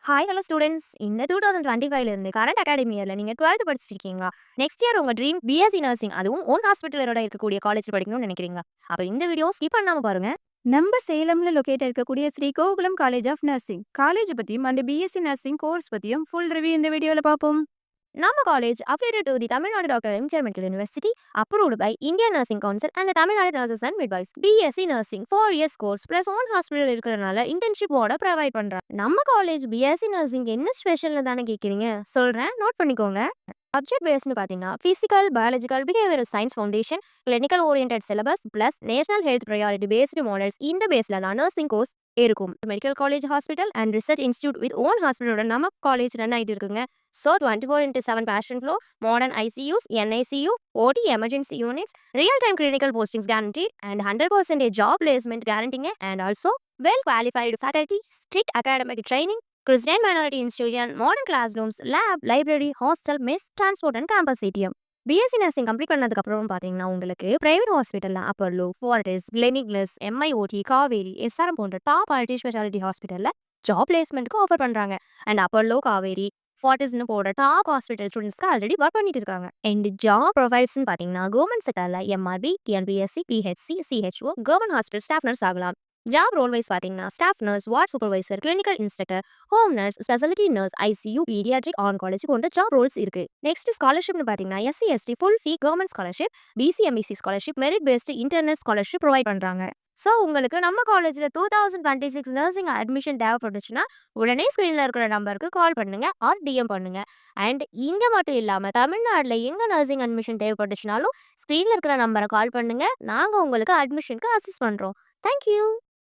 Hello students. இந்த 2025ல இருந்து current academy இயர்ல நீங்க 12th படிச்சிட்டு இருக்கீங்களா? நெக்ஸ்ட் இயர் உங்க ட்ரீம் பிஎஸ்சி நர்சிங் அதுவும் ஓன் ஹாஸ்பிட்டலோட இருக்கக்கூடிய காலேஜ் படிக்கணும்னு நினைக்கிறீங்க. அப்ப இந்த வீடியோ ஸ்கிப் பண்ணாம பாருங்க. நம்ம சேலம்ல லொகேட் இருக்கக்கூடிய Sri Gokulam college of nursing college பத்தியும் அண்ட் பிஎஸ்சி நர்சிங் கோர்ஸ் பத்தியும் ஃபுல் ரிவ்யூ இந்த வீடியோல பார்ப்போம். நம்ம college affiliated to the Tamil Nadu Dr. M.G. Medical University, approved by Indian Nursing Council and the Tamil Nadu Nurses and Midwives. B.Sc Nursing 4 years course plus own hospital இருக்கிறனால internship ஓட provide பண்றாங்க. நம்ம college BSc nursing என்ன ஸ்பெஷல்னு தானே கேட்குறீங்க? சொல்றேன், note பண்ணிக்கோங்க. சப்ஜெக்ட் பேஸ்னு பார்த்தீங்கன்னா physical, biological, behavioural science foundation, clinical orient syllabus plus national health priority based models. இந்த பேஸில் தான் நர்சிங் கோர்ஸ் இருக்கும். Medical college hospital and research institute with own ஹாஸ்பிட்டலோட நம்ம காலேஜ் ரன் ஆகிட்டு இருக்குங்க. So 24/7 patient flow, modern ICUs, NICU, OT emergency units, real time clinical postings guarantee and 100% job placement கேரண்டிங்க. And also well qualified faculty, strict academic training, Christian minority institution, modern classrooms, lab, library, hostel, mess, transport and campus ATM. BSc nursing complete பண்ணதுக்கு அப்புறம் பார்த்தீங்கன்னா உங்களுக்கு private ஹாஸ்பிட்டலில் Apollo, Fortis, Gleneagles, MIOT, Kauvery, SRM போன்ற top multi speciality ஹாஸ்பிட்டலில் job பிளேஸ்மெண்ட்டுக்கு offer பண்ணுறாங்க. And Apollo, Kauvery, ஃபோர்டிஸ்னு போட டாப் ஹாஸ்பிட்டல் ஸ்டூடெண்ட்ஸ்க்கு ஆல்ரெடி ஒர்க் பண்ணிட்டு இருக்காங்க. அண்ட் ஜாப் ப்ரொஃபைல்ஸ்னு பார்த்தீங்கன்னா கவர்மெண்ட் செக்டரில் MRB, TNPSC, PHC, CHO, government hospital staff nurse ஆகலாம். ஜாப் ரோல் வைஸ் பார்த்தீங்கன்னா staff nurse, ward supervisor, clinical instructor, home nurse, speciality nurse, ICU, paediatric, oncology போன்ற job roles இருக்கு. Next ஸ்காலர்ஷிப்னு பார்த்தீங்கன்னா SC ST full fee government scholarship, BC MBC scholarship, merit based internal scholarship provide பண்ணுறாங்க. So உங்களுக்கு நம்ம காலேஜில் 2026 nursing admission தேவைப்பட்டுச்சுன்னா உடனே ஸ்க்ரீனில் இருக்கிற நம்பருக்கு கால் பண்ணுங்க ஆர் டிஎம் பண்ணுங்க. அண்ட் இங்கே மட்டும் இல்லாமல் தமிழ்நாட்டில் எங்கே நர்சிங் அட்மிஷன் தேவைப்பட்டுச்சுனாலும் ஸ்க்ரீனில் இருக்கிற நம்பரை கால் பண்ணுங்க. நாங்கள் உங்களுக்கு அட்மிஷனுக்கு அசிஸ்ட் பண்ணுறோம். தேங்க்யூ.